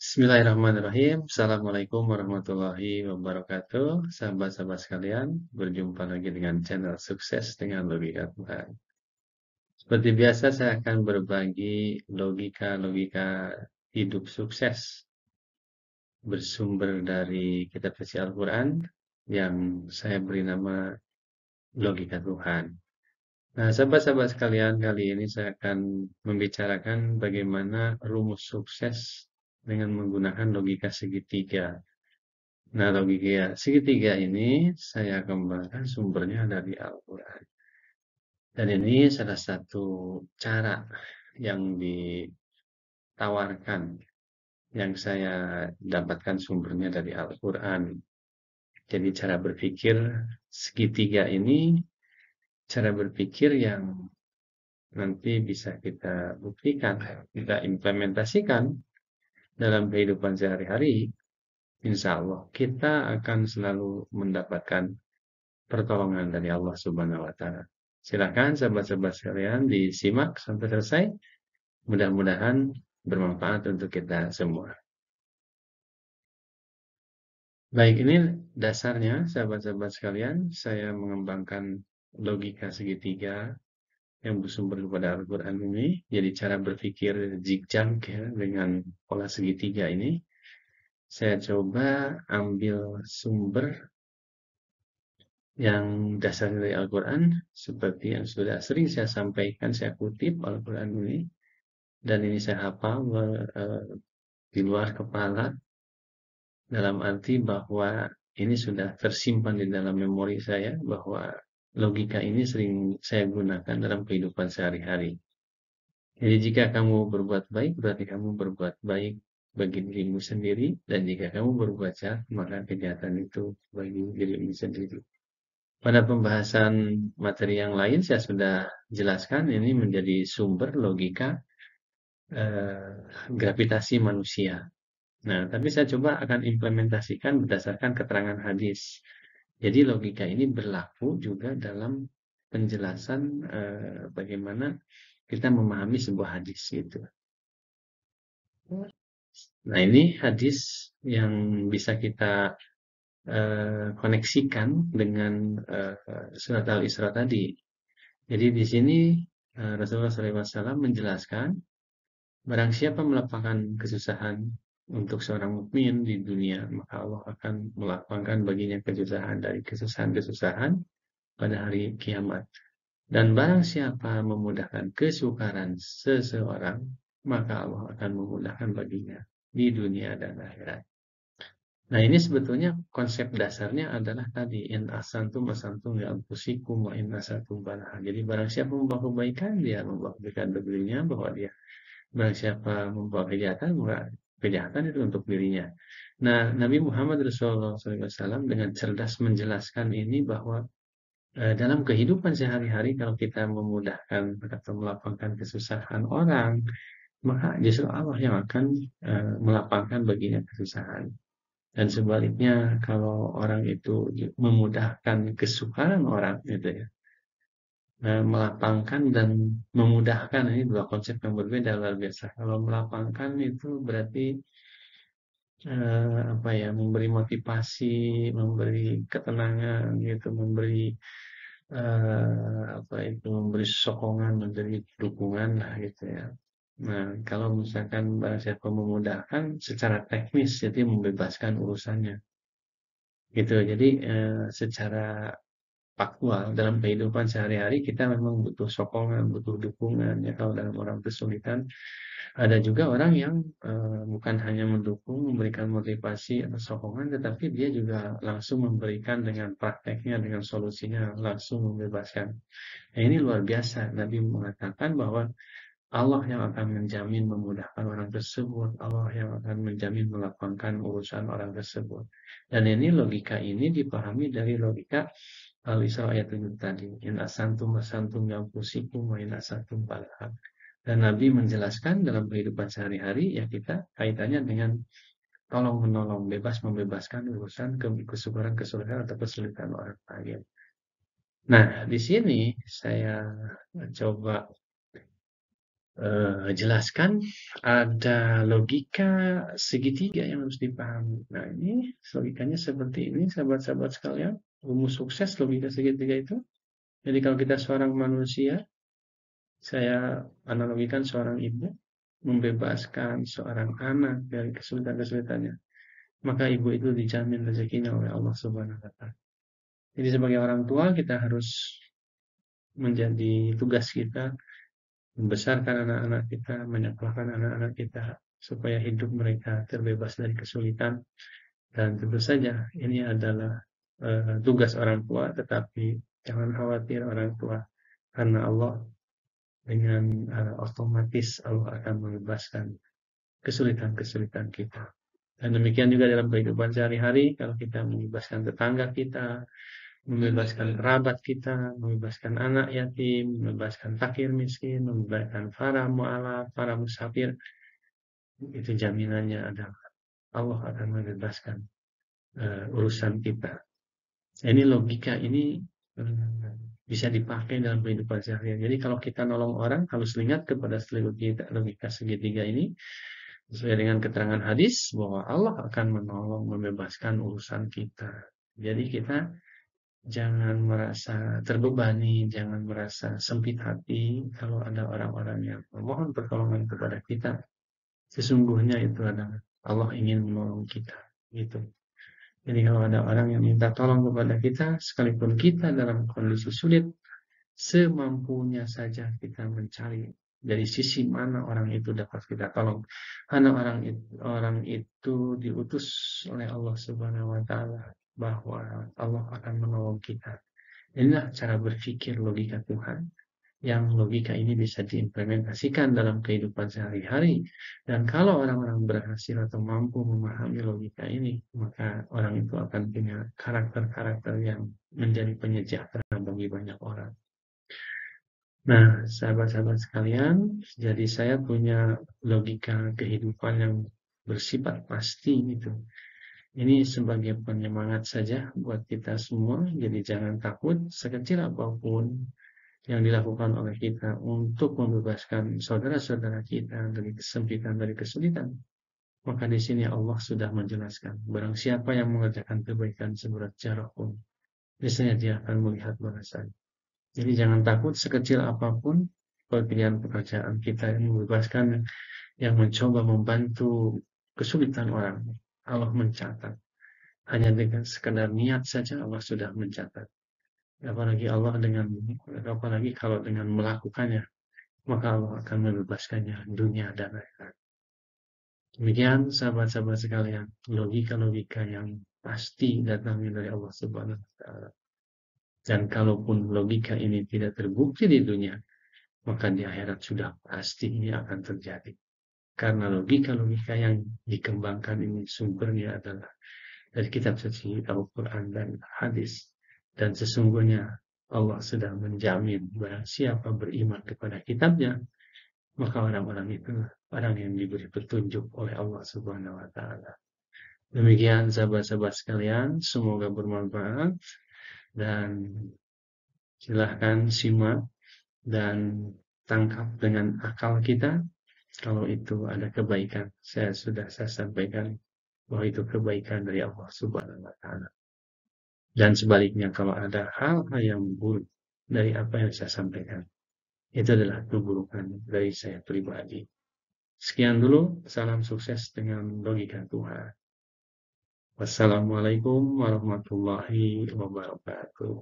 Bismillahirrahmanirrahim. Assalamualaikum warahmatullahi wabarakatuh. Sahabat-sahabat sekalian, berjumpa lagi dengan channel Sukses dengan Logika Tuhan. Seperti biasa, saya akan berbagi logika-logika hidup sukses bersumber dari kitab suci Al-Quran yang saya beri nama Logika Tuhan. Nah, sahabat-sahabat sekalian, kali ini saya akan membicarakan bagaimana rumus sukses dengan menggunakan logika segitiga. Nah, logika segitiga ini saya kembangkan sumbernya dari Al-Quran. Dan ini salah satu cara yang ditawarkan, yang saya dapatkan sumbernya dari Al-Quran. Jadi cara berpikir segitiga ini, cara berpikir yang nanti bisa kita buktikan, kita implementasikan dalam kehidupan sehari-hari. Insya Allah kita akan selalu mendapatkan pertolongan dari Allah Subhanahu wa Ta'ala. Silakan sahabat-sahabat sekalian disimak sampai selesai. Mudah-mudahan bermanfaat untuk kita semua. Baik, ini dasarnya sahabat-sahabat sekalian. Saya mengembangkan logika segitiga yang bersumber kepada Al-Quran ini. Jadi cara berpikir zigzag ya, dengan pola segitiga ini. Saya coba ambil sumber yang dasarnya dari Al-Quran, seperti yang sudah sering saya sampaikan, saya kutip Al-Quran ini, dan ini saya hafal di luar kepala, dalam arti bahwa ini sudah tersimpan di dalam memori saya, bahwa logika ini sering saya gunakan dalam kehidupan sehari-hari. Jadi jika kamu berbuat baik, berarti kamu berbuat baik bagi dirimu sendiri, dan jika kamu berbuat jahat, maka kejahatan itu bagi dirimu sendiri. Pada pembahasan materi yang lain saya sudah jelaskan ini menjadi sumber logika gravitasi manusia. Nah, tapi saya coba akan implementasikan berdasarkan keterangan hadis. Jadi logika ini berlaku juga dalam penjelasan bagaimana kita memahami sebuah hadis gitu. Nah, ini hadis yang bisa kita koneksikan dengan surat Al-Isra tadi. Jadi di sini Rasulullah SAW menjelaskan, barang siapa melapangkan kesusahan untuk seorang mukmin di dunia, maka Allah akan melapangkan baginya kesusahan dari kesusahan-kesusahan pada hari kiamat. Dan barang siapa memudahkan kesukaran seseorang, maka Allah akan memudahkan baginya di dunia dan akhirat. Nah, ini sebetulnya konsep dasarnya adalah tadi, in asantum asantum ya anfusikum wa in asantum falaha. Jadi barang siapa membawa kebaikan, dia membawa kebaikan untuk dirinya, bahwa dia barang siapa membawa kejahatan, maka kejahatan itu untuk dirinya. Nah, Nabi Muhammad Rasulullah SAW dengan cerdas menjelaskan ini bahwa dalam kehidupan sehari-hari kalau kita memudahkan atau melapangkan kesusahan orang, maka justru Allah yang akan melapangkan baginya kesusahan. Dan sebaliknya kalau orang itu memudahkan kesukaran orang gitu ya. Melapangkan dan memudahkan ini dua konsep yang berbeda luar biasa. Kalau melapangkan itu berarti apa ya, memberi motivasi, memberi ketenangan gitu, memberi apa itu, memberi sokongan, memberi dukungan lah gitu ya. Nah, kalau misalkan barang siapa memudahkan secara teknis, jadi membebaskan urusannya. Gitu. Jadi secara faktual dalam kehidupan sehari-hari kita memang butuh sokongan, butuh dukungan ya kalau dalam orang kesulitan. Ada juga orang yang bukan hanya mendukung, memberikan motivasi atau sokongan, tetapi dia juga langsung memberikan dengan prakteknya, dengan solusinya, langsung membebaskan. Nah, ini luar biasa. Nabi mengatakan bahwa Allah yang akan menjamin memudahkan orang tersebut, Allah yang akan menjamin melapangkan urusan orang tersebut. Dan ini logika ini dipahami dari logika Al-Isra ayat 7 tadi. In asantum asantum yanfusikum wa in asantum falaha. Dan Nabi menjelaskan dalam kehidupan sehari-hari ya kita kaitannya dengan tolong menolong, bebas membebaskan urusan kesukaran-kesukaran atau kesulitan orang lain. Nah, di sini saya coba jelaskan, ada logika segitiga yang harus dipahami. Nah, ini logikanya seperti ini, sahabat-sahabat sekalian. Rumus sukses logika segitiga itu. Jadi kalau kita seorang manusia, saya analogikan seorang ibu membebaskan seorang anak dari kesulitan-kesulitannya, maka ibu itu dijamin rezekinya oleh Allah Subhanahu wa taala. Jadi sebagai orang tua kita harus menjadi tugas kita membesarkan anak-anak kita, menyekolahkan anak-anak kita supaya hidup mereka terbebas dari kesulitan. Dan tentu saja ini adalah tugas orang tua, tetapi jangan khawatir orang tua, karena Allah dengan otomatis Allah akan membebaskan kesulitan-kesulitan kita. Dan demikian juga dalam kehidupan sehari-hari, kalau kita membebaskan tetangga kita, membebaskan kerabat kita, membebaskan anak yatim, membebaskan fakir miskin, membebaskan para mu'alaf, para musafir, itu jaminannya adalah Allah akan membebaskan urusan kita. Ini logika ini bisa dipakai dalam kehidupan sehari-hari. Jadi kalau kita nolong orang, harus ingat kepada logika segitiga ini, sesuai dengan keterangan hadis bahwa Allah akan menolong, membebaskan urusan kita. Jadi kita jangan merasa terbebani, jangan merasa sempit hati kalau ada orang-orang yang memohon pertolongan kepada kita. Sesungguhnya itu adalah Allah ingin menolong kita. Gitu. Jadi kalau ada orang yang minta tolong kepada kita, sekalipun kita dalam kondisi sulit, semampunya saja kita mencari dari sisi mana orang itu dapat kita tolong. Karena orang itu diutus oleh Allah Subhanahu wa taala bahwa Allah akan menolong kita. Inilah cara berpikir logika Tuhan, yang logika ini bisa diimplementasikan dalam kehidupan sehari-hari. Dan kalau orang-orang berhasil atau mampu memahami logika ini, maka orang itu akan punya karakter-karakter yang menjadi penyejahtera bagi banyak orang. Nah, sahabat-sahabat sekalian, jadi saya punya logika kehidupan yang bersifat pasti gitu. Ini sebagai penyemangat saja buat kita semua, jadi jangan takut sekecil apapun yang dilakukan oleh kita untuk membebaskan saudara-saudara kita dari kesempitan, dari kesulitan. Maka di sini Allah sudah menjelaskan, barang siapa yang mengerjakan kebaikan seberat jarak pun, biasanya dia akan melihat balasan. Jadi jangan takut sekecil apapun pekerjaan kita yang membebaskan, yang mencoba membantu kesulitan orang. Allah mencatat. Hanya dengan sekadar niat saja Allah sudah mencatat. Apalagi kalau dengan melakukannya, maka Allah akan membebaskannya dunia dan akhirat. Demikian sahabat-sahabat sekalian, logika-logika yang pasti datangnya dari Allah Subhanahu wa taala. Dan kalaupun logika ini tidak terbukti di dunia, maka di akhirat sudah pasti ini akan terjadi. Karena logika-logika yang dikembangkan ini sumbernya adalah dari kitab suci Al-Quran dan hadis. Dan sesungguhnya Allah sudah menjamin bahwa siapa beriman kepada kitabnya, maka orang-orang itu orang yang diberi petunjuk oleh Allah Subhanahu wa taala. Demikian sahabat-sahabat sekalian, semoga bermanfaat dan silahkan simak dan tangkap dengan akal kita kalau itu ada kebaikan. Saya sampaikan bahwa itu kebaikan dari Allah Subhanahu wa taala. Dan sebaliknya kalau ada hal-hal yang buruk dari apa yang saya sampaikan, itu adalah keburukan dari saya pribadi. Sekian dulu, salam sukses dengan logika Tuhan. Wassalamualaikum warahmatullahi wabarakatuh.